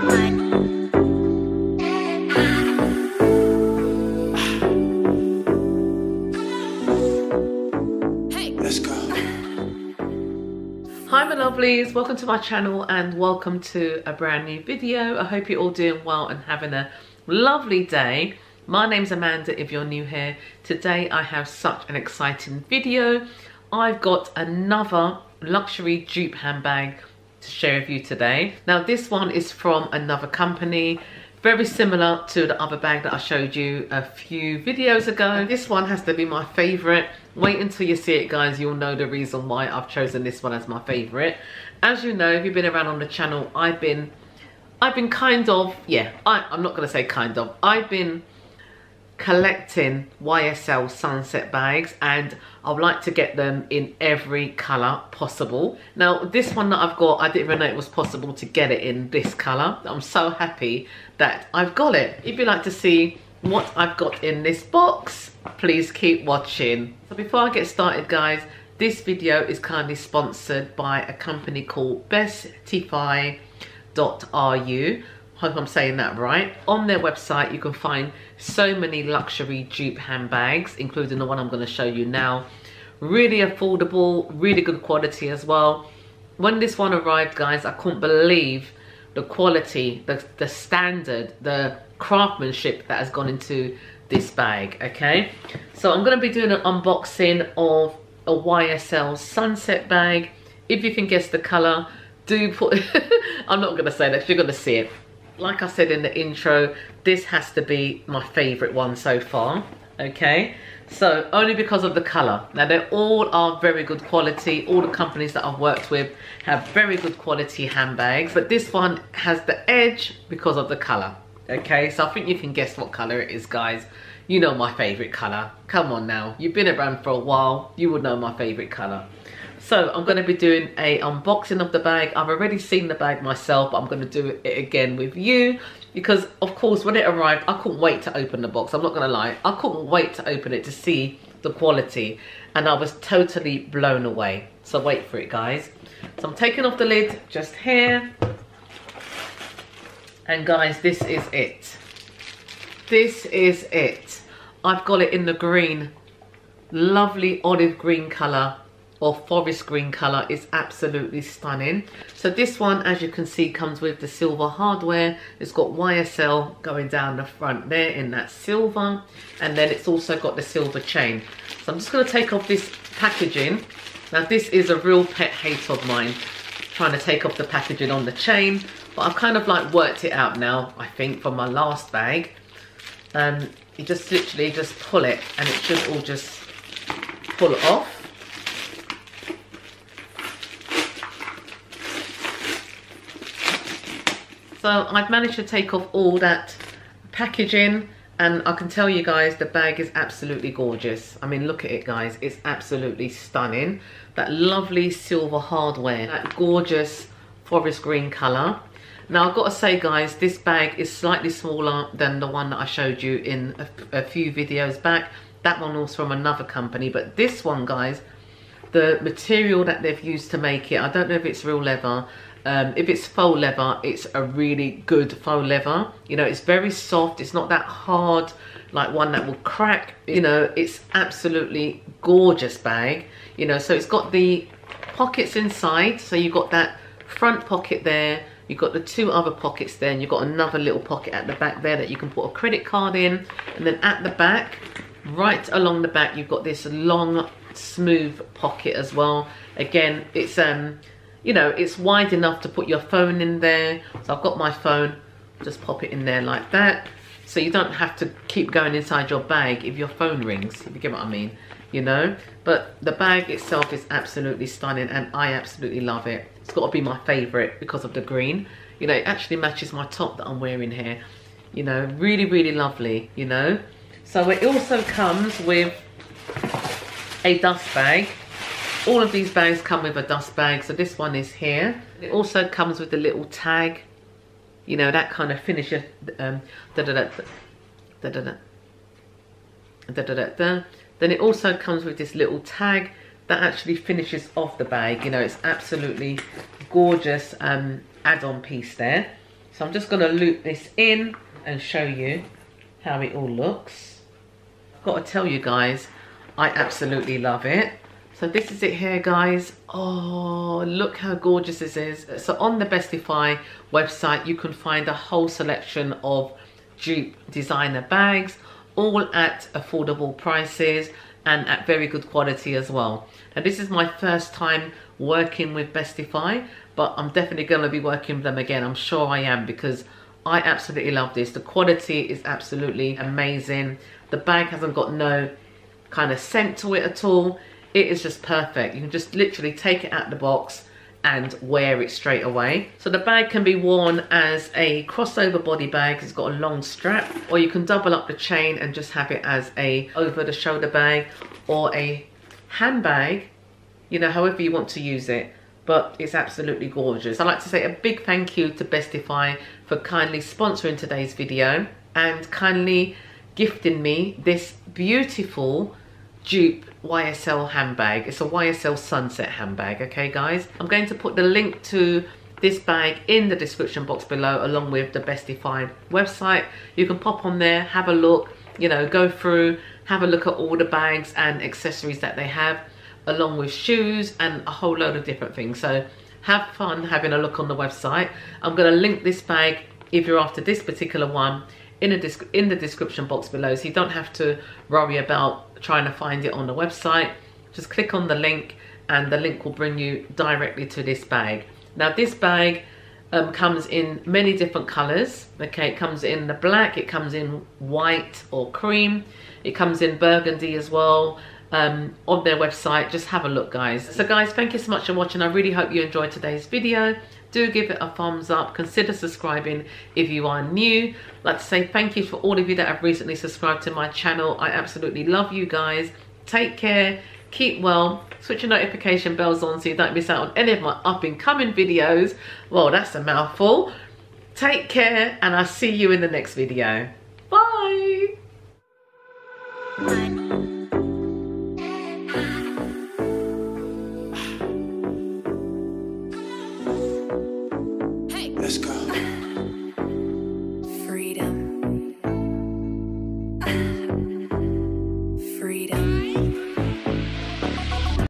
Hi my lovelies, welcome to my channel and welcome to a brand new video. I hope you're all doing well and having a lovely day. My name's Amanda if you're new here. Today I have such an exciting video. I've got another luxury dupe handbag to share with you today. Now this one is from another company, very similar to the other bag that I showed you a few videos ago. This one has to be my favorite. Wait until you see it, guys, you'll know the reason why I've chosen this one as my favorite. As you know, if you've been around on the channel, I've been kind of, I'm not gonna say kind of, I've been collecting YSL sunset bags and I would like to get them in every color possible. Now this one that I've got, I didn't even know it was possible to get it in this color. I'm so happy that I've got it. If you'd like to see what I've got in this box, please keep watching. So before I get started, guys, this video is kindly sponsored by a company called bestify.ru. Hope I'm saying that right. On their website you can find so many luxury dupe handbags, including the one I'm going to show you now. Really affordable, really good quality as well. When this one arrived, guys, I couldn't believe the quality, the standard, the craftsmanship that has gone into this bag. Okay, so I'm going to be doing an unboxing of a YSL sunset bag. If you can guess the color, do put I'm not going to say that, if you're going to see it. Like I said in the intro, this has to be my favorite one so far. Okay, so only because of the color. Now they all are very good quality. All the companies that I've worked with have very good quality handbags, but this one has the edge because of the color. Okay, so I think you can guess what color it is, guys. You know my favorite color. Come on now, you've been around for a while, you would know my favorite color. So I'm going to be doing a unboxing of the bag. I've already seen the bag myself, but I'm going to do it again with you because of course when it arrived I couldn't wait to open the box. I'm not going to lie, I couldn't wait to open it to see the quality and I was totally blown away. So wait for it, guys. So I'm taking off the lid just here, and guys, this is it. This is it. I've got it in the green, lovely olive green color or forest green color. Is absolutely stunning. So this one, as you can see, comes with the silver hardware. It's got YSL going down the front there in that silver, and then it's also got the silver chain. So I'm just going to take off this packaging. Now this is a real pet hate of mine, trying to take off the packaging on the chain, but I've kind of like worked it out now, I think, from my last bag. You just literally just pull it and it should all just pull off. So I've managed to take off all that packaging, and I can tell you guys the bag is absolutely gorgeous. I mean, look at it, guys, it's absolutely stunning. That lovely silver hardware, that gorgeous forest green color. Now I've got to say, guys, this bag is slightly smaller than the one that I showed you in a few videos back. That one was from another company, but this one, guys, the material that they've used to make it, I don't know if it's real leather. If it's faux leather, it's a really good faux leather. You know, it's very soft. It's not that hard, like one that will crack. You know, it's absolutely gorgeous bag. You know, so it's got the pockets inside. So you've got that front pocket there. You've got the two other pockets there, and you've got another little pocket at the back there that you can put a credit card in. And then at the back, right along the back, you've got this long, smooth pocket as well. Again, it's you know, it's wide enough to put your phone in there. So I've got my phone, just pop it in there like that. So you don't have to keep going inside your bag if your phone rings, if you get what I mean, you know. But the bag itself is absolutely stunning and I absolutely love it. It's got to be my favorite because of the green. You know, it actually matches my top that I'm wearing here. You know, really, really lovely, you know. So it also comes with a dust bag. All of these bags come with a dust bag, so this one is here. It also comes with a little tag, you know, that kind of finishes. Then it also comes with this little tag that actually finishes off the bag. You know, it's absolutely gorgeous add-on piece there. So I'm just going to loop this in and show you how it all looks. I've got to tell you guys, I absolutely love it. So this is it here, guys. Oh, look how gorgeous this is. So on the Bestify website, you can find a whole selection of Dupe designer bags, all at affordable prices and at very good quality as well. Now this is my first time working with Bestify, but I'm definitely going to be working with them again. I'm sure I am, because I absolutely love this. The quality is absolutely amazing. The bag hasn't got no kind of scent to it at all. It is just perfect. You can just literally take it out of the box and wear it straight away. So the bag can be worn as a crossover body bag. It's got a long strap, or you can double up the chain and just have it as a over the shoulder bag or a handbag, you know, however you want to use it. But it's absolutely gorgeous. I'd like to say a big thank you to Bestify for kindly sponsoring today's video and kindly gifting me this beautiful Dupe YSL handbag. It's a YSL Sunset handbag, okay guys? I'm going to put the link to this bag in the description box below, along with the Bestify website. You can pop on there, have a look, you know, go through, have a look at all the bags and accessories that they have, along with shoes and a whole load of different things. So have fun having a look on the website. I'm going to link this bag, if you're after this particular one, in the description box below, so you don't have to worry about trying to find it on the website. Just click on the link and the link will bring you directly to this bag. Now this bag comes in many different colors. Okay, it comes in the black, it comes in white or cream, it comes in burgundy as well. On their website, just have a look guys. So guys, thank you so much for watching. I really hope you enjoyed today's video. Do give it a thumbs up, consider subscribing if you are new. I'd like to say thank you for all of you that have recently subscribed to my channel. I absolutely love you guys. Take care, keep well, switch your notification bells on so you don't miss out on any of my up and coming videos. Well, that's a mouthful. Take care and I'll see you in the next video. Bye. Let's go.